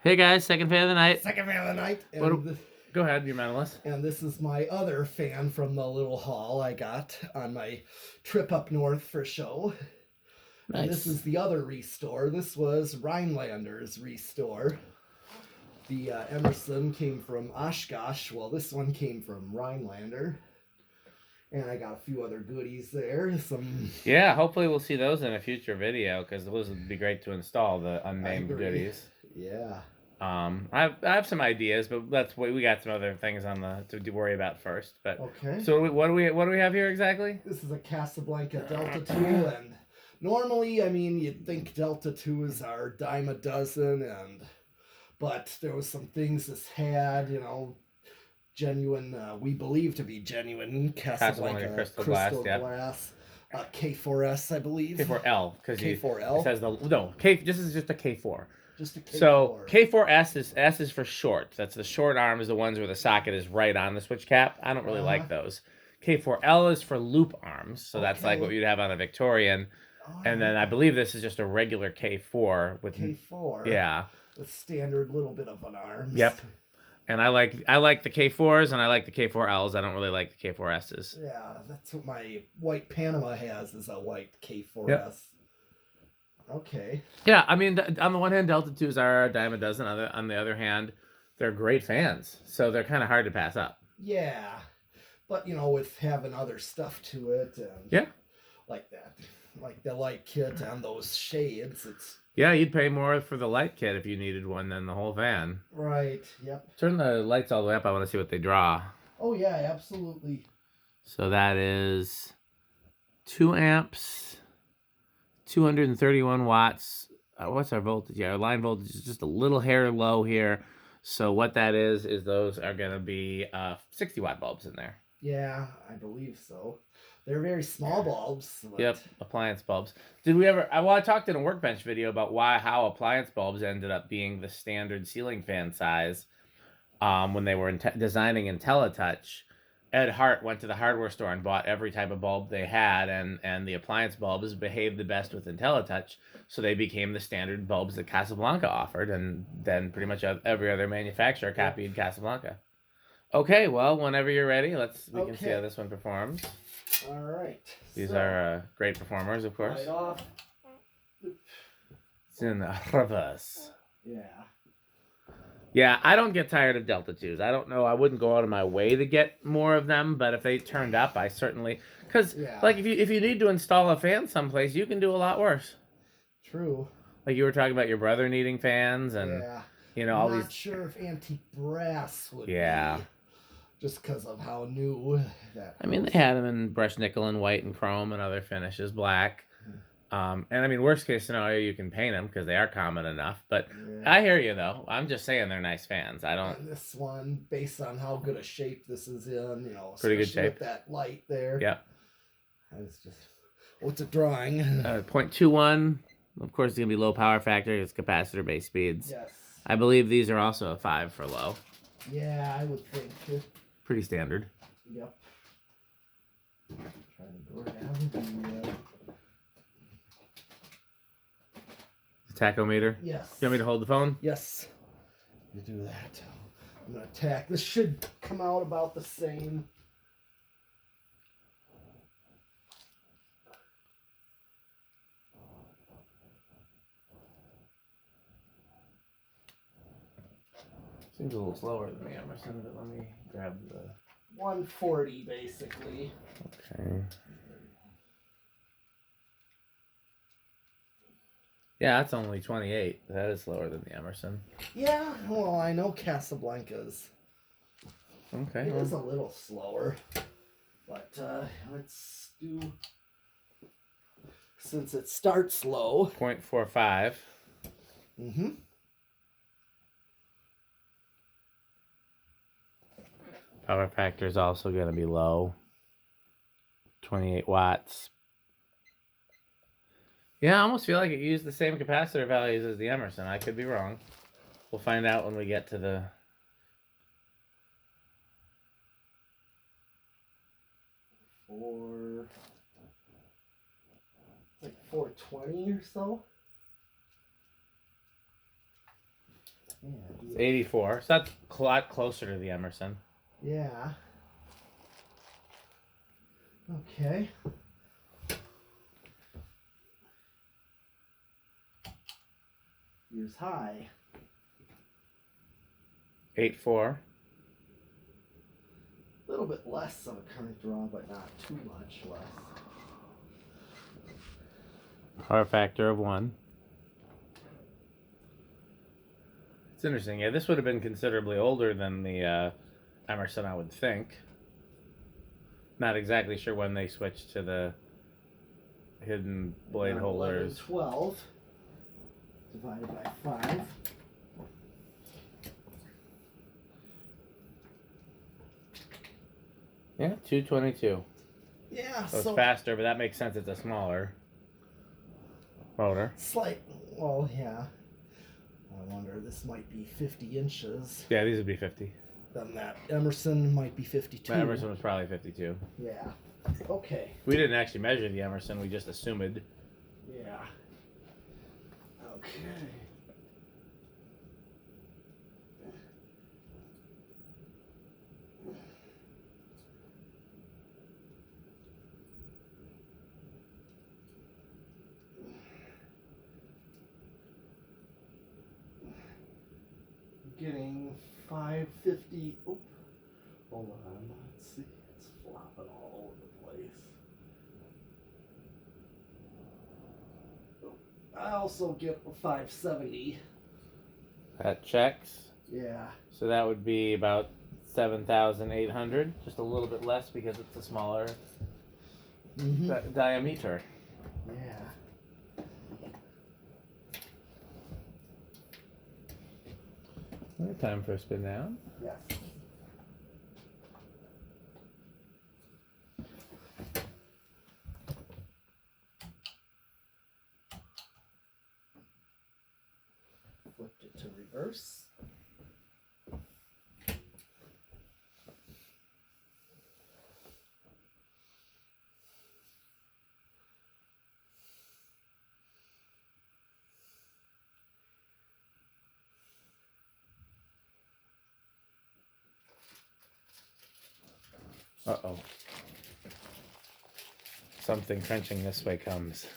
Hey guys, second fan of the night. Second fan of the night. Go ahead, you're Metalness. And this is my other fan from the little haul I got on my trip up north for show. Nice. And this is the other restore. This was Rhinelander's restore. The Emerson came from Oshkosh. Well, this one came from Rhinelander. And I got a few other goodies there. Yeah, hopefully we'll see those in a future video because those would be great to install, the unnamed goodies. Yeah. I have some ideas, but we got some other things on to worry about first. But okay. So what do we have here exactly? This is a Casablanca Delta 2, and normally, I mean, you'd think Delta 2s are dime a dozen, but there was some things this had, genuine, we believe to be genuine Casablanca crystal glass. K4S, I believe. K4L, because K4L. It says this is just a K4. Just a K4. So K4S is for short. That's the short arm, is the ones where the socket is right on the switch cap. I don't really like those. K4L is for loop arms, so that's like what you'd have on a Victorian. And then I believe this is just a regular K4 with K4. Yeah. With standard little bit of an arm. Yep. And I like the K4s and I like the K4Ls. I don't really like the K4Ss. Yeah, that's what my white Panama has, is a white K4S. Yep. Okay. Yeah, I mean, on the one hand, Delta 2s are a dime a dozen. On the other hand, they're great fans, so they're kind of hard to pass up. Yeah, but with having other stuff to it, and like that, like the light kit and those shades, it's. Yeah, you'd pay more for the light kit if you needed one than the whole fan. Right. Yep. Turn the lights all the way up. I want to see what they draw. Oh yeah, absolutely. So that is 2 amps. 231 watts. What's our voltage? Yeah, our line voltage is just a little hair low here. So what that is those are going to be 60 watt bulbs in there. Yeah, I believe so. They're very small bulbs. But... Yep, appliance bulbs. Did we ever? I talked in a workbench video about how appliance bulbs ended up being the standard ceiling fan size when they were designing IntelliTouch. Ed Hart went to the hardware store and bought every type of bulb they had, and the appliance bulbs behaved the best with IntelliTouch, so they became the standard bulbs that Casablanca offered, and then pretty much every other manufacturer copied Casablanca. Okay, well, whenever you're ready, we can see how this one performs. All right. These are great performers, of course. Right off. It's in reverse. Yeah. Yeah, I don't get tired of Delta 2s. I don't know. I wouldn't go out of my way to get more of them, but if they turned up, I certainly... Because, like, if you need to install a fan someplace, you can do a lot worse. True. Like you were talking about your brother needing fans and, all these... I'm not sure if antique brass would be, just because of how new that I mean, they had them in brushed nickel and white and chrome and other finishes, black. And I mean, worst case scenario, you can paint them because they are common enough. But I hear you, though. I'm just saying they're nice fans. I don't. And this one, based on how good a shape this is in, pretty good shape. With that light there. Yep. It's just, what's it drawing? 0.21. Of course, it's gonna be low power factor. It's capacitor base speeds. Yes. I believe these are also a 5 for low. Yeah, I would think. Pretty standard. Yep. Trying to go down the. Tachometer? Yes. You want me to hold the phone? Yes. You do that. I'm going to tack. This should come out about the same. Seems a little slower than the Emerson, but let me grab the... 140, basically. Okay. Yeah, that's only 28. That is slower than the Emerson. Yeah, well, I know Casablanca's. Okay. It is a little slower. But let's do... Since it starts low. 0.45. Mm-hmm. Power factor is also going to be low. 28 watts. Yeah, I almost feel like it used the same capacitor values as the Emerson. I could be wrong. We'll find out when we get to the... Like 420 or so. Yeah, It's 84. So that's a lot closer to the Emerson. yeah. Okay. Here's high. 84. A little bit less of a current draw, but not too much less. Power factor of 1. It's interesting. Yeah, this would have been considerably older than the Emerson, I would think. Not exactly sure when they switched to the hidden blade holders. 12 divided by 5. Yeah, 222. Yeah, So it's faster, but that makes sense. It's a smaller motor. Slight. Well, yeah. I wonder, this might be 50 inches. Yeah, these would be 50. Then that Emerson might be 52. The Emerson was probably 52. Yeah. Okay. We didn't actually measure the Emerson. We just assumed. Yeah. Okay. Getting 550. Oop. Hold on. Let's see. It's flopping all over the place. I also get a 570. That checks. Yeah. So that would be about 7,800. Just a little bit less because it's a smaller diameter. Yeah. Time for a spin down. Yes. Flipped it to reverse. Uh-oh. Something crunching this way comes.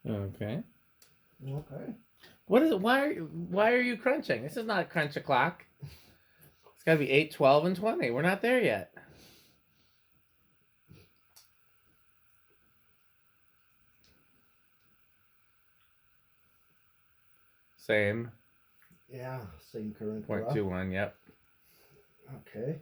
Okay. Okay. What is it? Why are you crunching? This is not a crunch o'clock. It's got to be 8, 12, and 20. We're not there yet. Same. Yeah, same current. 0.21, yep. Okay.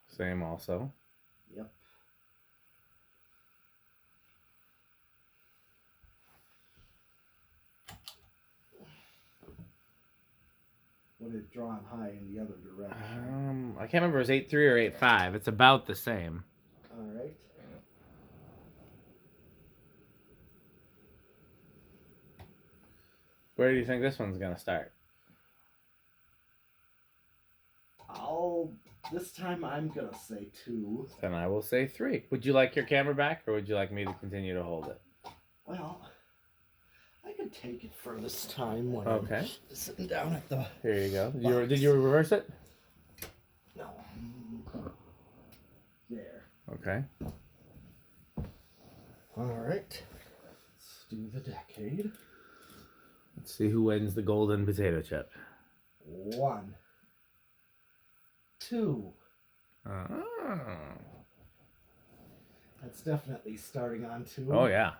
Same also. Yep. What did it draw on high in the other direction? I can't remember if it was 8.3 or 8.5. It's about the same. All right. Where do you think this one's going to start? This time I'm going to say 2. Then I will say 3. Would you like your camera back, or would you like me to continue to hold it? Well, I can take it for this time when Okay. I'm sitting down at the... Here you go. Did you reverse it? No. There. Okay. All right. Let's do the decade. Let's see who wins the golden potato chip. 1, 2. Oh. That's definitely starting on 2. Oh, yeah.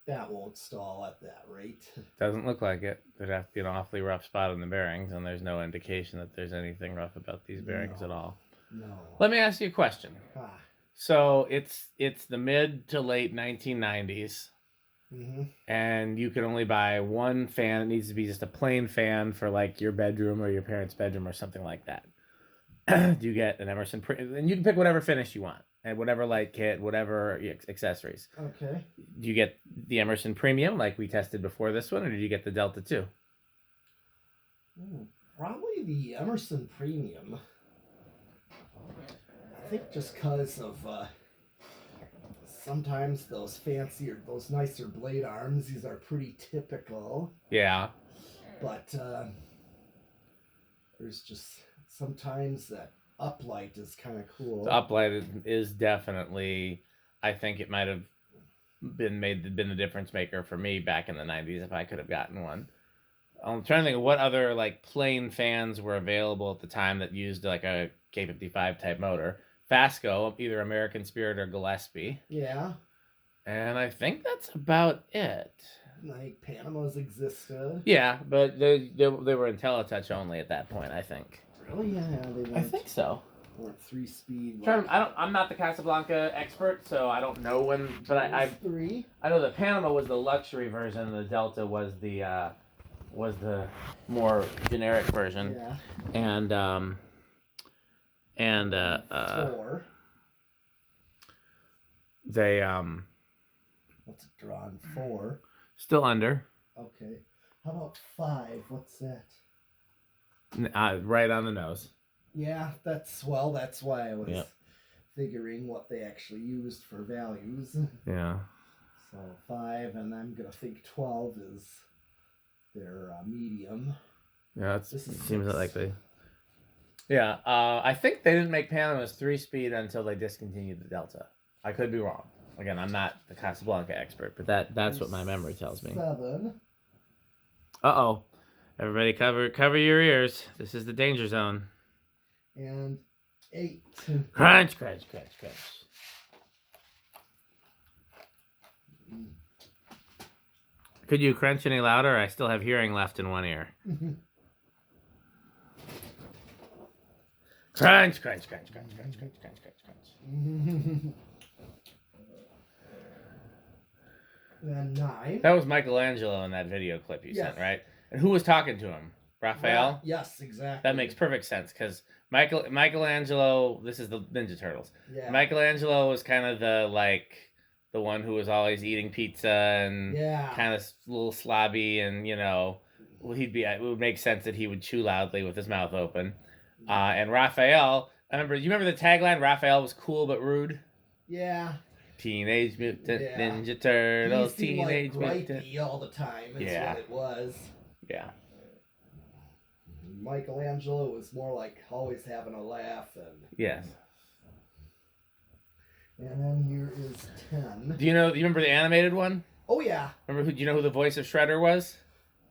That won't stall at that rate. Doesn't look like it. There'd have to be an awfully rough spot on the bearings, and there's no indication that there's anything rough about these bearings at all. No. Let me ask you a question. Ah. So it's the mid to late 1990s. Mm-hmm. and you can only buy one fan. It needs to be just a plain fan for like your bedroom or your parents' bedroom or something like that. You get an Emerson, and you can pick whatever finish you want and whatever light kit, whatever accessories. Okay. Do you get the Emerson Premium like we tested before this one, or did you get the Delta 2? Probably the Emerson Premium. I think just because of sometimes those fancier, those nicer blade arms, these are pretty typical. Yeah. But there's just sometimes that uplight is kind of cool. The uplight is definitely, I think it might have been the difference maker for me back in the 90s if I could have gotten one. I'm trying to think of what other like plain fans were available at the time that used like a K55 type motor. Fasco, either American Spirit or Gillespie. Yeah. And I think that's about it. Like Panama's existed. Yeah, but they were IntelliTouch only at that point, I think. Really? Yeah, they weren't. I think so. Weren't 3-speed. I'm not the Casablanca expert, so I don't know when. But I 3. I know the Panama was the luxury version, and the Delta was the more generic version. Yeah. And 4. They What's it drawn? 4. still under. Okay. How about 5? What's that? Right on the nose. Yeah, that's why I was figuring what they actually used for values. Yeah. So 5, and I'm gonna think 12 is their medium. Yeah, it seems likely. Yeah, I think they didn't make Panama's 3-speed until they discontinued the Delta. I could be wrong. Again, I'm not the Casablanca expert, but that's what my memory tells me. 7. Uh-oh. Everybody cover your ears. This is the danger zone. And 8. Crunch, crunch, crunch, crunch. Could you crunch any louder? I still have hearing left in one ear. Crunch, crunch, crunch, crunch, crunch, crunch, crunch, crunch, crunch. And 9. That was Michelangelo in that video clip you sent, right? And who was talking to him? Raphael? Yes, exactly. That makes perfect sense because Michelangelo, this is the Ninja Turtles. Yeah. Michelangelo was kind of the one who was always eating pizza and kind of a little slobby, and it would make sense that he would chew loudly with his mouth open. And Raphael, you remember the tagline? Raphael was cool but rude. Yeah. Teenage Mutant Ninja Turtles. Teenage Mutant. All the time. Is what it was. Yeah. Michelangelo was more like always having a laugh and. Yes. And then here is 10. Do you remember the animated one? Oh yeah. Do you know who the voice of Shredder was?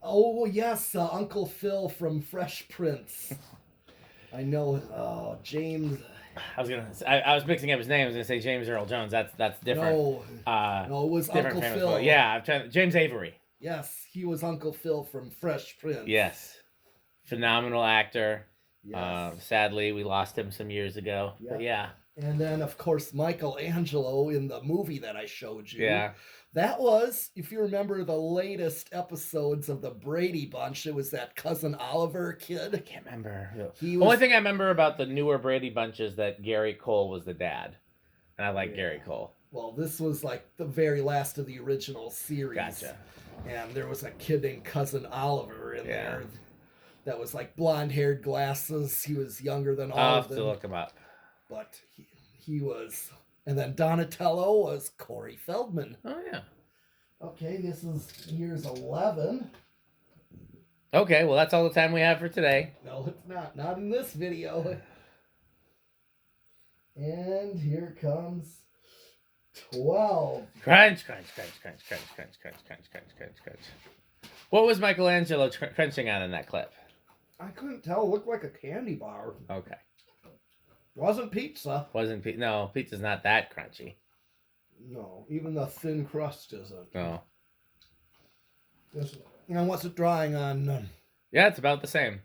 Oh yes, Uncle Phil from Fresh Prince. I know. Oh, James. I was mixing up his name. I was gonna say James Earl Jones. That's different. No, it was Uncle Phil. Voice. Yeah, James Avery. Yes, he was Uncle Phil from Fresh Prince. Yes, phenomenal actor. Yes. Sadly, we lost him some years ago. Yeah. But yeah. And then, of course, Michelangelo in the movie that I showed you. Yeah. That was, if you remember the latest episodes of the Brady Bunch, it was that Cousin Oliver kid. I can't remember. Only thing I remember about the newer Brady Bunch is that Gary Cole was the dad. And I like Gary Cole. Well, this was like the very last of the original series. Gotcha. And there was a kid named Cousin Oliver in there that was like blonde-haired, glasses. He was younger than all of them. I'll have to look him up. But he was... And then Donatello was Corey Feldman. Oh, yeah. Okay, here's 11. Okay, well, that's all the time we have for today. No, it's not. Not in this video. And here comes 12. Crunch, crunch, crunch, crunch, crunch, crunch, crunch, crunch, crunch, crunch, crunch. What was Michelangelo crunching on in that clip? I couldn't tell. It looked like a candy bar. Okay. Wasn't pizza. No, pizza's not that crunchy. No, even the thin crust isn't. No. And what's it drawing on? Yeah, it's about the same.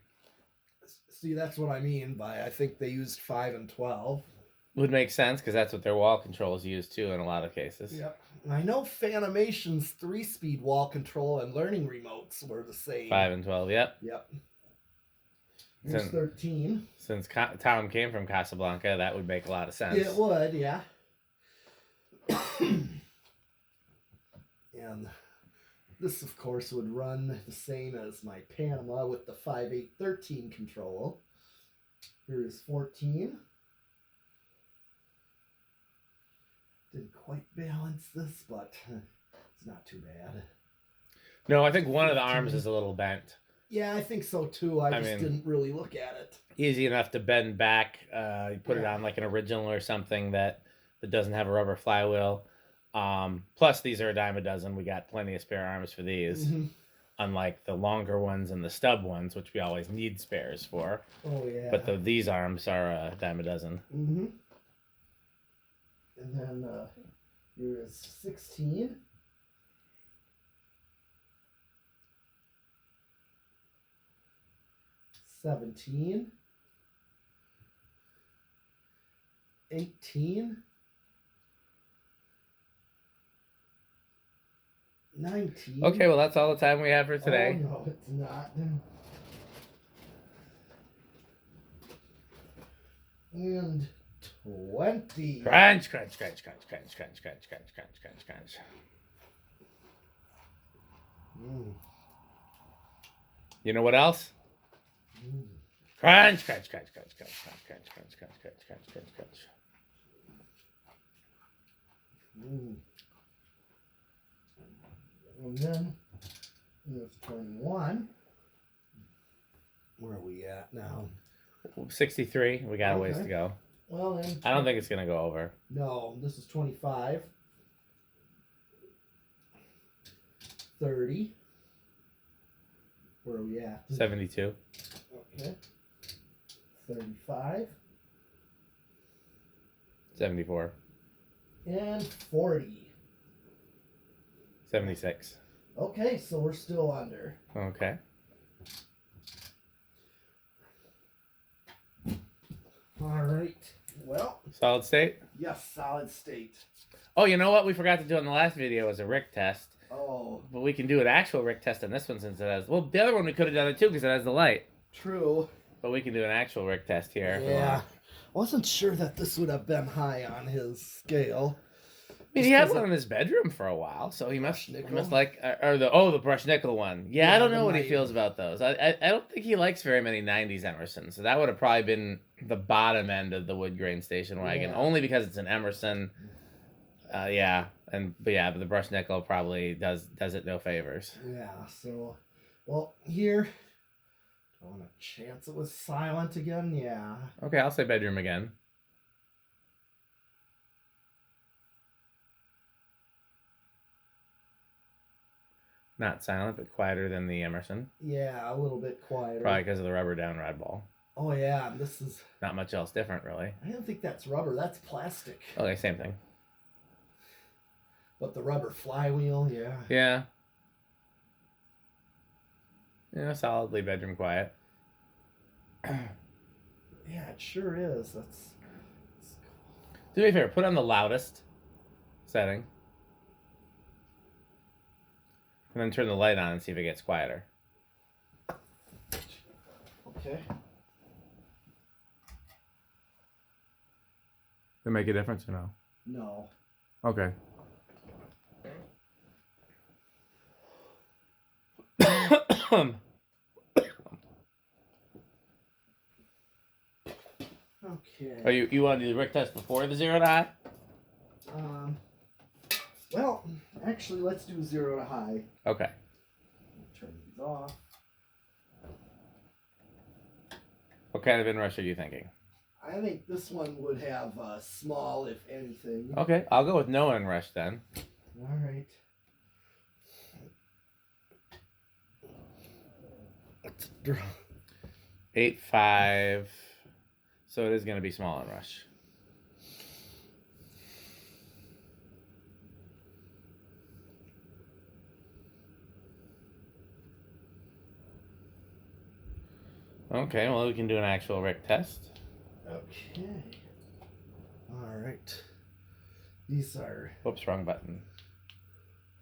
See, that's what I mean by I think they used 5 and 12. Would make sense because that's what their wall controls use too in a lot of cases. Yep. I know Fanimation's 3-speed wall control and learning remotes were the same. 5 and 12, yep. Yep. Here's 13. Since Tom came from Casablanca, that would make a lot of sense. It would, yeah. And this, of course, would run the same as my Panama with the 5/8/13 control. Here is 14. Didn't quite balance this, but it's not too bad. No, I think one of the arms is a little bent. Yeah, I think so too. I just didn't really look at it. Easy enough to bend back. You put it on like an original or something that doesn't have a rubber flywheel. Plus, these are a dime a dozen. We got plenty of spare arms for these. Mm-hmm. Unlike the longer ones and the stub ones, which we always need spares for. Oh, yeah. But these arms are a dime a dozen. Mm-hmm. And then here is 16. 17. 18. 19. Okay, well, that's all the time we have for today. Oh, no, it's not. And 20. Crunch, crunch, crunch, crunch, crunch, crunch, crunch, crunch, crunch, crunch, crunch. You know what else? Crunch, crunch, crunch, crunch, crunch, crunch, crunch, crunch, crunch, crunch, crunch, crunch, crunch. And then there's 21. Where are we at now? 63. We got a ways to go. Well, then. I don't think it's going to go over. No, this is 25. 30. Where are we at? 72. Okay. 35. 74. And 40. 76. Okay, so we're still under. Okay. All right. Well. Solid state? Yes, solid state. Oh, you know what we forgot to do in the last video was a Rick test. Oh. But we can do an actual Rick test on this one since it has... Well, the other one we could have done it too because it has the light. True. But we can do an actual Rick test here. Yeah. Wasn't sure that this would have been high on his scale. I mean, he had one in his bedroom for a while, so he must like... Or the brushed nickel one. Yeah, I don't know what he feels about those. I don't think he likes very many 90s Emerson, so that would have probably been the bottom end of the wood grain station wagon, only because it's an Emerson. But the brushed nickel probably does it no favors. Yeah, so, well, here, I want a chance it was silent again, yeah. Okay, I'll say bedroom again. Not silent, but quieter than the Emerson. Yeah, a little bit quieter. Probably because of the rubber down rod ball. Oh, yeah, and this is... Not much else different, really. I don't think that's rubber, that's plastic. Okay, same thing. But the rubber flywheel, yeah. Yeah. Yeah, solidly bedroom quiet. Yeah, it sure is. That's cool. Do me a favor, put on the loudest setting. And then turn the light on and see if it gets quieter. Okay. Does it make a difference or no? No. Okay. Okay. Oh, you want to do the Rick test before the 0 to high? Well, actually, let's do 0 to high. Okay. Turn these off. What kind of inrush are you thinking? I think this one would have small, if anything. Okay, I'll go with no inrush then. All right. 8.5. So it is going to be small inrush. Okay, well, we can do an actual Rick test. Okay. All right. These are... Whoops, wrong button.